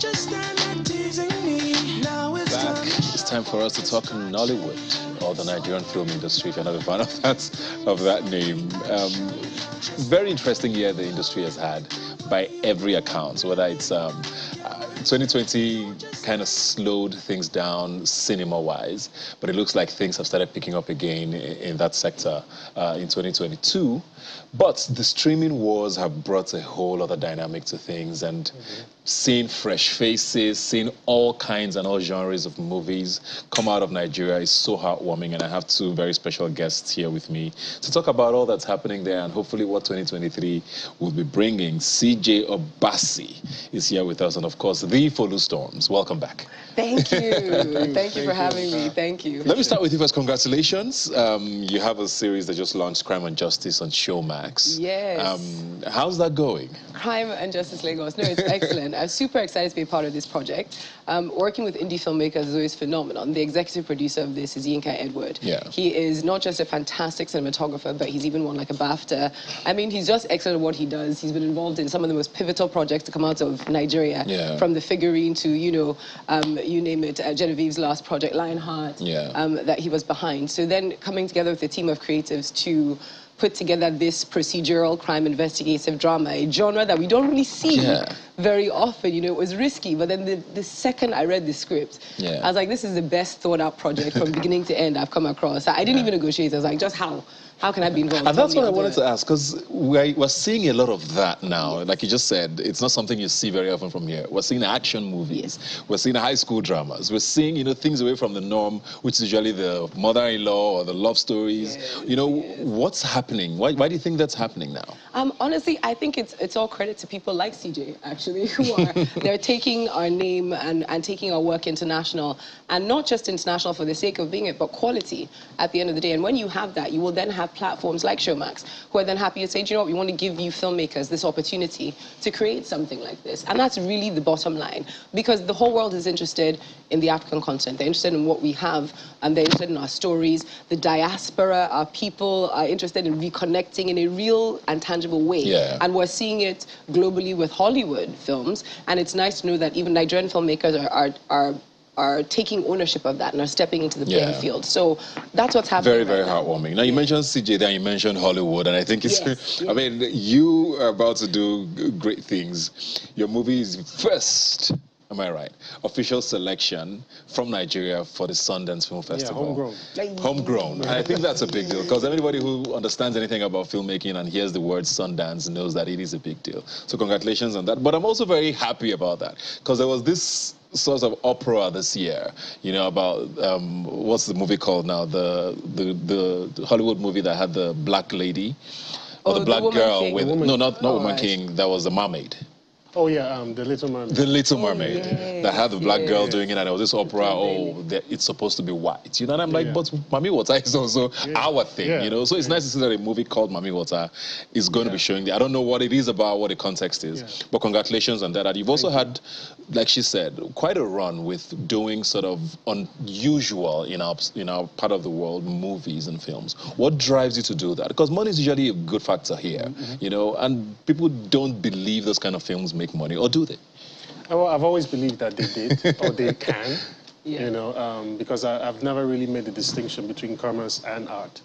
Back. It's time for us to talk Nollywood, or the Nigerian film industry, if you're not a fan of that name. Very interesting year the industry has had by every account, whether it's 2020 kind of slowed things down cinema-wise, but it looks like things have started picking up again in that sector in 2022. But the streaming wars have brought a whole other dynamic to things, and seeing fresh faces, seeing all kinds and all genres of movies come out of Nigeria is so heartwarming, and I have two very special guests here with me to talk about all that's happening there and hopefully what 2023 will be bringing. CJ Obasi is here with us, and of course, the Folu Storms. Welcome back. Thank you. Thank you for having me. Thank you. Let me start with you first. Congratulations. You have a series that just launched, Crime and Justice, on Showmax. Yes. How's that going? Crime and Justice Lagos. No, it's excellent. I'm super excited to be part of this project. Working with indie filmmakers is always phenomenal. The executive producer of this is Yinka Edward. Yeah. He is not just a fantastic cinematographer, but he's even won like a BAFTA. I mean, he's just excellent at what he does. He's been involved in some of the most pivotal projects to come out of Nigeria. Yeah. From The Figurine to, you know, you name it, Genevieve's last project, Lionheart, that he was behind. So then coming together with a team of creatives to put together this procedural crime investigative drama, a genre that we don't really see very often. You know, it was risky, but then the second I read the script, I was like, this is the best thought out project from beginning to end I've come across. I didn't even negotiate. I was like, just how can I be involved? And that's what I wanted to ask, because we're seeing a lot of that now. Like you just said, it's not something you see very often from here. We're seeing action movies. Yes. We're seeing high school dramas. We're seeing, you know, things away from the norm, which is usually the mother-in-law or the love stories. You know, what's happening? Why do you think that's happening now? Honestly, I think it's all credit to people like CJ, actually, who are they're taking our name and taking our work international, and not just international for the sake of being it, but quality at the end of the day. And when you have that, you will then have platforms like Showmax, who are then happy to say, do you know what, we want to give you filmmakers this opportunity to create something like this. And that's really the bottom line, because the whole world is interested in the African continent. They're interested in what we have, and they're interested in our stories. The diaspora, our people are interested in reconnecting in a real and tangible way. Yeah. And we're seeing it globally with Hollywood films, and it's nice to know that even Nigerian filmmakers are taking ownership of that and are stepping into the playing field. So that's what's happening. Very, very heartwarming. Now, you mentioned CJ, then you mentioned Hollywood, and I think it's, I mean, you are about to do great things. Your movie is first, am I right, official selection from Nigeria for the Sundance Film Festival. Yeah, homegrown. Homegrown. And I think that's a big deal, because anybody who understands anything about filmmaking and hears the word Sundance knows that it is a big deal. So congratulations on that. But I'm also very happy about that, because there was this sort of opera this year, you know, about what's the movie called now? The Hollywood movie that had the black lady, or the black girl with not Woman King. That was the mermaid. Oh yeah, The Little Mermaid. The Little Mermaid, that had the black girl doing it, and it was this opera. Oh, it's supposed to be white, you know. And I'm like, but Mami Wata is also our thing, you know. So it's nice to see that a movie called Mami Wata is going to be showing there. I don't know what it is about, what the context is, but congratulations on that. And you've also had, like she said, quite a run with doing sort of unusual in our part of the world movies and films. What drives you to do that? Because money is usually a good factor here, you know, and people don't believe those kind of films make money, or do they? Well, I've always believed that they did, or they can, you know, because I've never really made the distinction between commerce and art,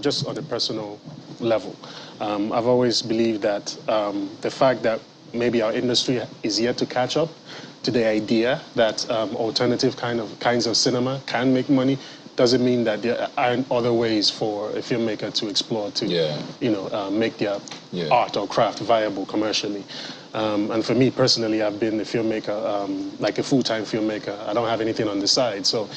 just on a personal level. I've always believed that the fact that maybe our industry is yet to catch up to the idea that alternative kinds of cinema can make money doesn't mean that there aren't other ways for a filmmaker to explore to, you know, make their art or craft viable commercially. And for me personally, I've been a filmmaker, like a full-time filmmaker. I don't have anything on the side, so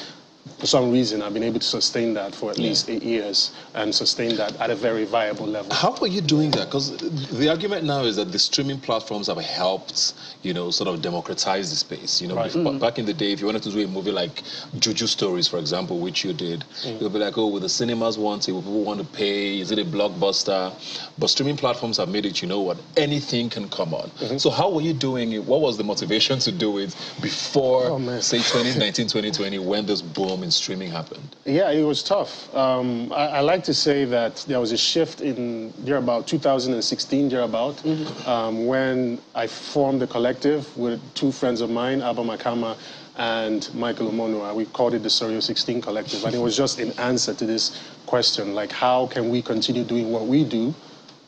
for some reason, I've been able to sustain that for at least 8 years and sustain that at a very viable level. How are you doing that? Because the argument now is that the streaming platforms have helped, you know, sort of democratize the space. You know, back in the day, if you wanted to do a movie like Juju Stories, for example, which you did, you'll be like, oh, will the cinemas want it? Will people want to pay? Is it a blockbuster? But streaming platforms have made it, you know what, anything can come on. So how were you doing it? What was the motivation to do it before, say, 2019, 2020, when this boom in when streaming happened? Yeah, it was tough. I like to say that there was a shift in about 2016, when I formed a collective with two friends of mine, Abba Makama and Michael Omonua. We called it the Surreal 16 Collective, and it was just in answer to this question, like how can we continue doing what we do,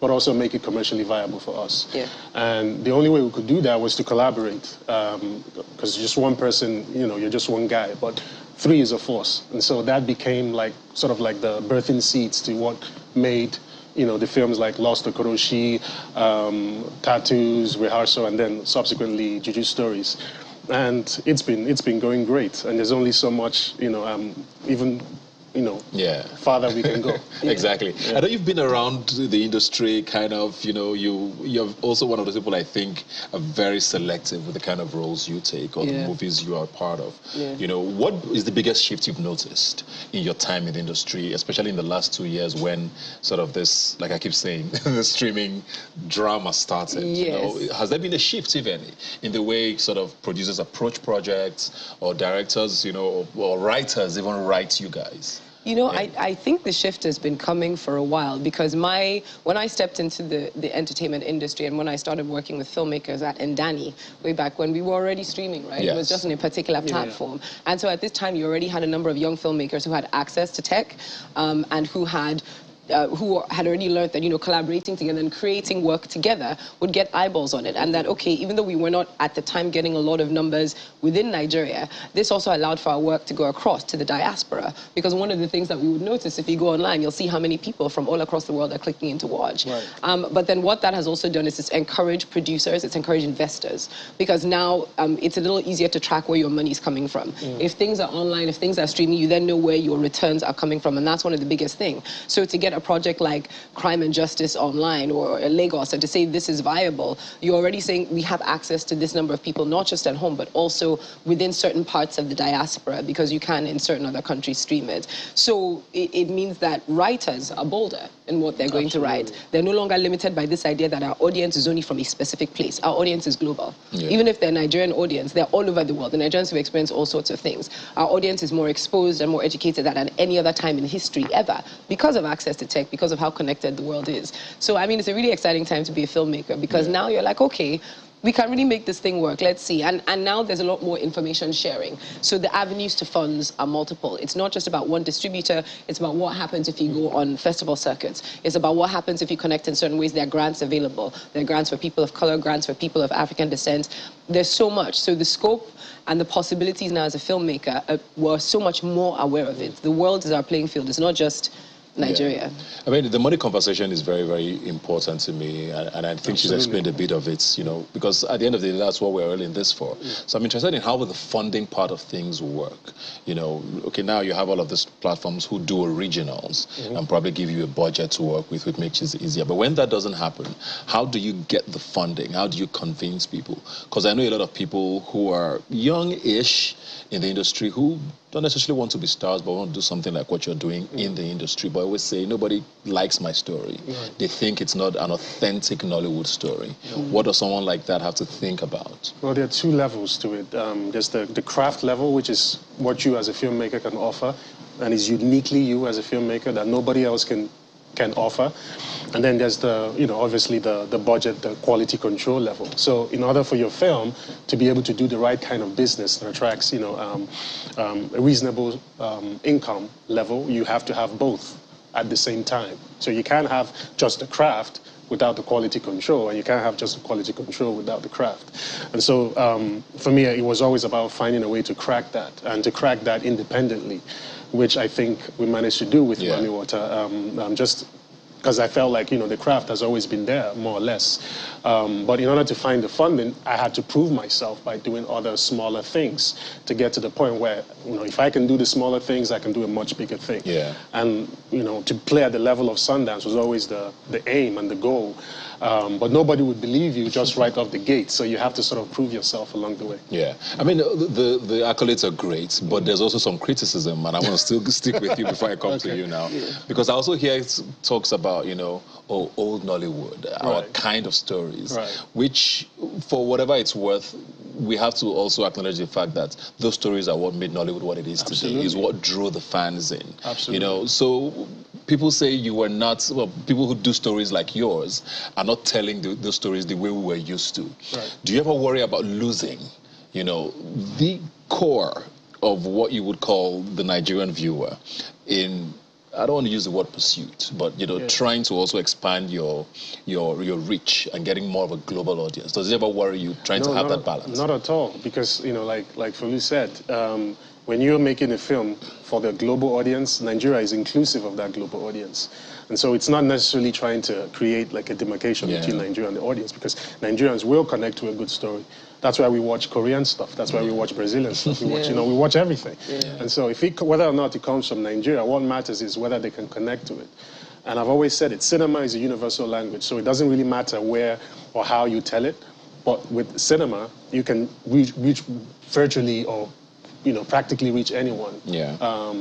but also make it commercially viable for us. Yeah. And the only way we could do that was to collaborate, because just one person, you're just one guy, but three is a force. And so that became sort of like the birthing seeds to what made, the films like Lost Okoroshi, Tattoos, Rehearsal, and then subsequently Juju Stories. And it's been going great. And there's only so much, even farther we can go. Exactly. Yeah. I know you've been around the industry, kind of, you're also one of those people I think are very selective with the kind of roles you take or the movies you are part of. Yeah. What is the biggest shift you've noticed in your time in the industry, especially in the last 2 years when sort of this, like I keep saying, the streaming drama started? Yes. Has there been a shift, if any, in the way sort of producers approach projects or directors, or writers even write you guys? I think the shift has been coming for a while because when I stepped into the entertainment industry and when I started working with filmmakers at Ndani, way back when we were already streaming, right? Yes. It was just on a particular platform. And so at this time, you already had a number of young filmmakers who had access to tech and who had already learned that, collaborating together and creating work together would get eyeballs on it. And that, okay, even though we were not at the time getting a lot of numbers within Nigeria, this also allowed for our work to go across to the diaspora. Because one of the things that we would notice if you go online, you'll see how many people from all across the world are clicking in to watch. Right. But then what that has also done is it's encouraged producers, it's encouraged investors. Because now it's a little easier to track where your money is coming from. If things are online, if things are streaming, you then know where your returns are coming from. And that's one of the biggest things. So to get a project like Crime and Justice Online or Lagos and to say this is viable, you're already saying we have access to this number of people, not just at home, but also within certain parts of the diaspora because you can in certain other countries stream it. So it means that writers are bolder in what they're going to write. They're no longer limited by this idea that our audience is only from a specific place. Our audience is global. Yeah. Even if they're a Nigerian audience, they're all over the world. The Nigerians have experienced all sorts of things. Our audience is more exposed and more educated than at any other time in history ever because of access to tech, because of how connected the world is. So, I mean, it's a really exciting time to be a filmmaker because now you're like, okay, we can really make this thing work. Let's see. And now there's a lot more information sharing. So the avenues to funds are multiple. It's not just about one distributor. It's about what happens if you go on festival circuits. It's about what happens if you connect in certain ways. There are grants available. There are grants for people of color, grants for people of African descent. There's so much. So the scope and the possibilities now as a filmmaker, we're so much more aware of it. The world is our playing field. It's not just Nigeria. Yeah. I mean, the money conversation is very, very important to me, and I think she's explained a bit of it, because at the end of the day, that's what we're all in this for. Yeah. So I'm interested in how will the funding part of things work. Okay, now you have all of these platforms who do originals and probably give you a budget to work with, which makes it easier. But when that doesn't happen, how do you get the funding? How do you convince people? Because I know a lot of people who are young-ish in the industry who don't necessarily want to be stars, but want to do something like what you're doing in the industry. But I always say, nobody likes my story. Right. They think it's not an authentic Nollywood story. What does someone like that have to think about? Well, there are two levels to it. There's the craft level, which is what you as a filmmaker can offer, and is uniquely you as a filmmaker that nobody else can offer. And then there's the, obviously the budget, the quality control level. So in order for your film to be able to do the right kind of business that attracts, a reasonable income level, you have to have both at the same time. So you can't have just the craft without the quality control, and you can't have just the quality control without the craft. And so for me, it was always about finding a way to crack that, and to crack that independently, which I think we managed to do with Mami Water, just because I felt like, the craft has always been there, more or less. But in order to find the funding, I had to prove myself by doing other smaller things to get to the point where, if I can do the smaller things, I can do a much bigger thing. Yeah. And, to play at the level of Sundance was always the aim and the goal. But nobody would believe you just right off the gate. So you have to sort of prove yourself along the way. Yeah. I mean, the accolades are great, but there's also some criticism. And I want to still stick with you before I come to you now. Yeah. Because I also hear talks about, old Nollywood, our kind of stories, which, for whatever it's worth, we have to also acknowledge the fact that those stories are what made Nollywood what it is today, is what drew the fans in. Absolutely. You know, so people say you were not, well, people who do stories like yours are not telling those stories the way we were used to. Right. Do you ever worry about losing, you know, the core of what you would call the Nigerian viewer in, I don't want to use the word pursuit, but, you know, trying to also expand your reach and getting more of a global audience? Does it ever worry you trying to have that balance? Not at all, because, you know, like Folu said, when you're making a film for the global audience, Nigeria is inclusive of that global audience. And so it's not necessarily trying to create like a demarcation between Nigeria and the audience, because Nigerians will connect to a good story. That's why we watch Korean stuff. That's why we watch Brazilian stuff. We watch, you know, we watch everything. And so whether or not it comes from Nigeria, what matters is whether they can connect to it. And I've always said it, cinema is a universal language, so it doesn't really matter where or how you tell it. But with cinema, you can reach virtually or, you know, practically reach anyone,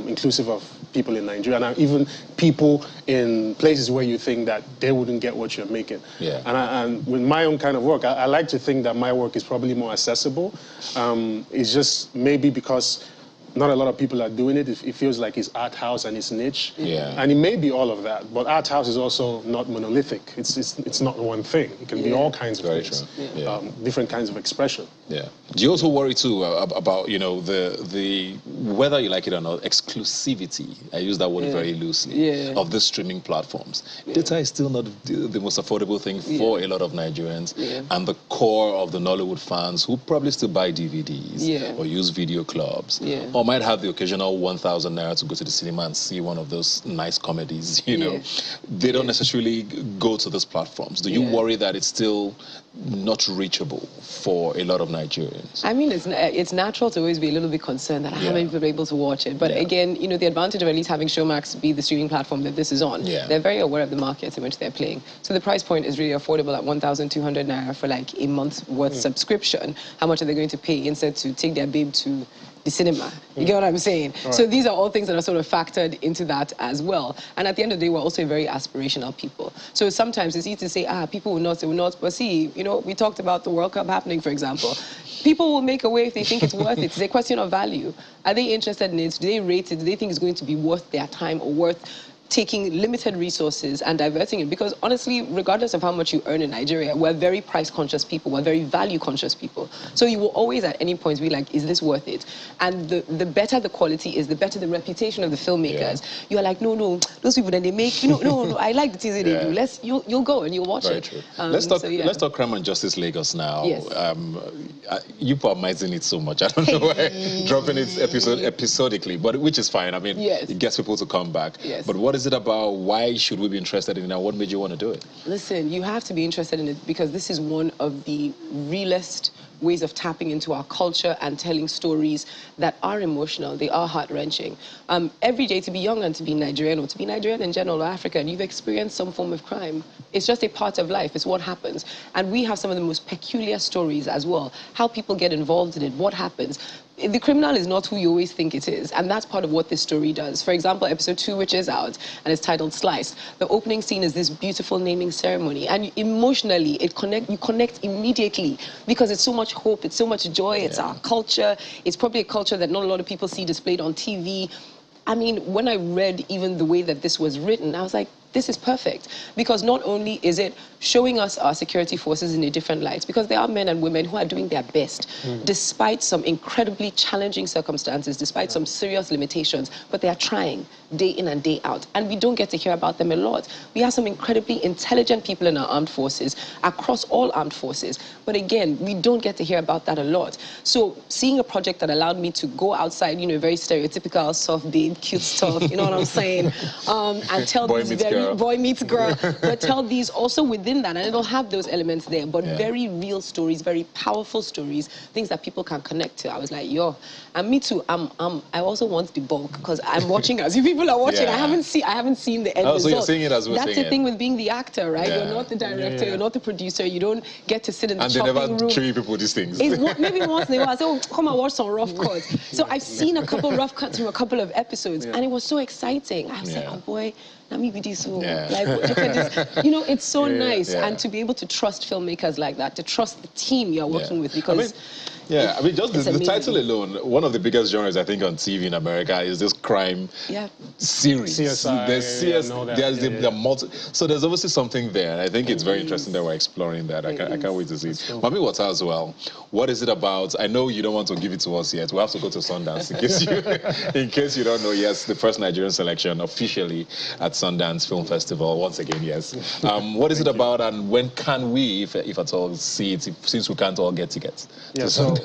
inclusive of people in Nigeria and even people in places where you think that they wouldn't get what you're making. And with my own kind of work, I like to think that my work is probably more accessible. It's just maybe because not a lot of people are doing it. It feels like it's art house and it's niche. And it may be all of that, but art house is also not monolithic. It's not one thing. It can be all kinds of things, different kinds of expression. Do you also worry too about, you know, the whether you like it or not, exclusivity? I use that word very loosely of the streaming platforms. Data is still not the most affordable thing for a lot of Nigerians, and the core of the Nollywood fans who probably still buy DVDs or use video clubs. Or might have the occasional 1,000 naira to go to the cinema and see one of those nice comedies, you know. They don't necessarily go to those platforms. Do you worry that it's still not reachable for a lot of Nigerians? I mean, it's natural to always be a little bit concerned that how many people are able to watch it. But again, you know, the advantage of at least having Showmax be the streaming platform that this is on, they're very aware of the markets in which they're playing. So the price point is really affordable at 1,200 naira for like a month's worth subscription. How much are they going to pay instead to take their babe to the cinema? You get what I'm saying? So these are all things that are sort of factored into that as well. And at the end of the day, we're also very aspirational people. So sometimes it's easy to say, people will not, they will not. But see, you know, we talked about the World Cup happening, for example. People will make a way if they think it's worth it. It's a question of value. Are they interested in it? Do they rate it? Do they think it's going to be worth their time or worth taking limited resources and diverting it? Because honestly, regardless of how much you earn in Nigeria, we're very price-conscious people, we're very value-conscious people. So you will always at any point be like, is this worth it? And the better the quality is, the better the reputation of the filmmakers. You're like, no, those people, then they make, you know, no, I like the things that they do. You'll go and you'll watch it. True. Let's talk Crime and Justice Lagos now. You promising it so much. I don't know why dropping it episodically, but which is fine. I mean, it gets people to come back. But what is it about? Why should we be interested in it? And what made you want to do it? Listen, you have to be interested in it because this is one of the realest ways of tapping into our culture and telling stories that are emotional, they are heart-wrenching. Every day, to be young and to be Nigerian, or to be Nigerian in general, or African, you've experienced some form of crime. It's just a part of life, it's what happens. And we have some of the most peculiar stories as well, how people get involved in it, what happens. The criminal is not who you always think it is, and that's part of what this story does. For example, episode 2, which is out, and it's titled Sliced. The opening scene is this beautiful naming ceremony, and emotionally, you connect immediately because it's so much hope, it's so much joy, it's our culture, it's probably a culture that not a lot of people see displayed on TV. I mean, when I read even the way that this was written, I was like, this is perfect, because not only is it showing us our security forces in a different light, because there are men and women who are doing their best, despite some incredibly challenging circumstances, despite some serious limitations, but they are trying day in and day out, and we don't get to hear about them a lot. We have some incredibly intelligent people in our armed forces, across all armed forces, but again, we don't get to hear about that a lot. So seeing a project that allowed me to go outside, you know, very stereotypical, soft babe, cute stuff, you know what I'm saying, and tell these very boy meets girl, but tell these also within that, and it'll have those elements there, but very real stories, very powerful stories, things that people can connect to. I was like, yo, and me too. I also want the bulk because I'm watching as you people are watching. I haven't seen the end result. So you're seeing it as we're That's the thing with being the actor, right? You're not the director, you're not the producer. You don't get to sit in the chopping room. And they never show people these things. Maybe once in a while, so come and watch some rough cuts. So I've seen a couple rough cuts from a couple of episodes, and it was so exciting. I was like, oh boy. Like, look at this. You know, it's so nice. And to be able to trust filmmakers like that, to trust the team you're working with, because Yeah, I mean, just the amazing. title alone, one of the biggest genres, I think, on TV in America is this crime series. CSI, There's all that. there's Yeah, the multi, so there's obviously something there, and I think it's very interesting that we're exploring that. I can't wait to see it. Mami Water as well. What is it about? I know you don't want to give it to us yet. We have to go to Sundance in case you don't know. Yes, the first Nigerian selection officially at Sundance Film Festival. Once again, yes. What is it about, and when can we, if at all, see it? Since we can't all get tickets. So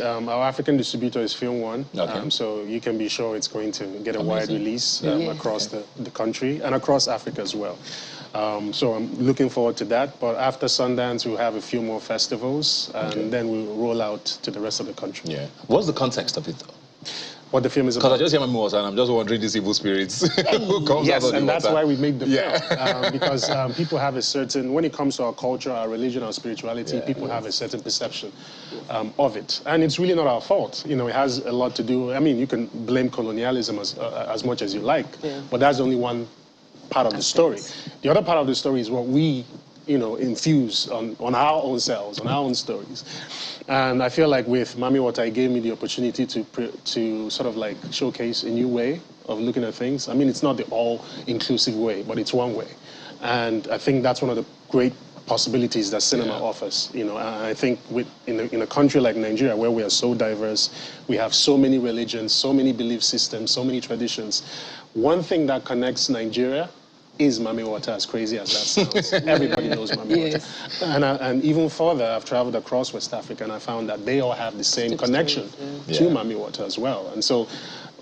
our African distributor is Film One. Okay. So you can be sure it's going to get a wide release across the country and across Africa as well. So I'm looking forward to that. But after Sundance, we'll have a few more festivals, and then we'll roll out to the rest of the country. Yeah. What's the context of it, though? What the film is Because about. I just hear Mami Water, and I'm just wondering these evil spirits who comes out of the and that's water. why we make the film. Because people have a certain, when it comes to our culture, our religion, our spirituality, people have a certain perception of it. And it's really not our fault. You know, it has a lot to do, I mean, you can blame colonialism as much as you like, but that's only one part of the story. The other part of the story is what we, infuse on our own selves, on our own stories. And I feel like with Mami Water, it gave me the opportunity to sort of like showcase a new way of looking at things. I mean, it's not the all-inclusive way, but it's one way. And I think that's one of the great possibilities that cinema offers. And I think in a country like Nigeria, where we are so diverse, we have so many religions, so many belief systems, so many traditions. One thing that connects Nigeria is Mami Water, as crazy as that sounds. Everybody knows Mami Water. And even further, I've traveled across West Africa, and I found that they all have the same connection to Mami Water as well. And so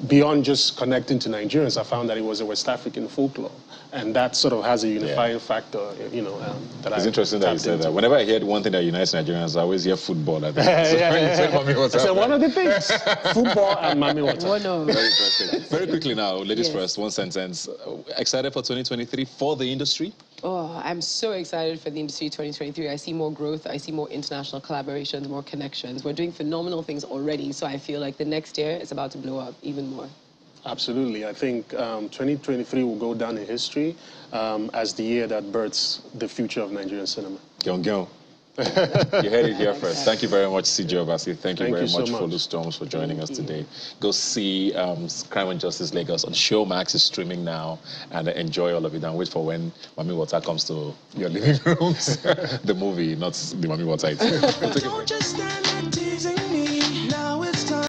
beyond just connecting to Nigerians, I found that it was a West African folklore. And that sort of has a unifying factor, that It's interesting that you said that. Whenever I hear one thing that unites Nigerians, I always hear football. I think. Mami Water. So one of the things, football and Mami Water. Very interesting. Very quickly now, ladies first, one sentence. Excited for 2023 for the industry? Oh, I'm so excited for the industry 2023. I see more growth. I see more international collaborations, more connections. We're doing phenomenal things already, so I feel like the next year is about to blow up even more. Absolutely. I think 2023 will go down in history as the year that births the future of Nigerian cinema. Gyong Gyong. You heard it here first. Thank you very much, CJ Obasi. Thank you very much, Folu Storms, for joining us today. Go see Crime and Justice Lagos on Showmax. Is streaming now, and enjoy all of it. And wait for when Mami Water comes to your living rooms. The movie, not the Mami Water. We'll take a break.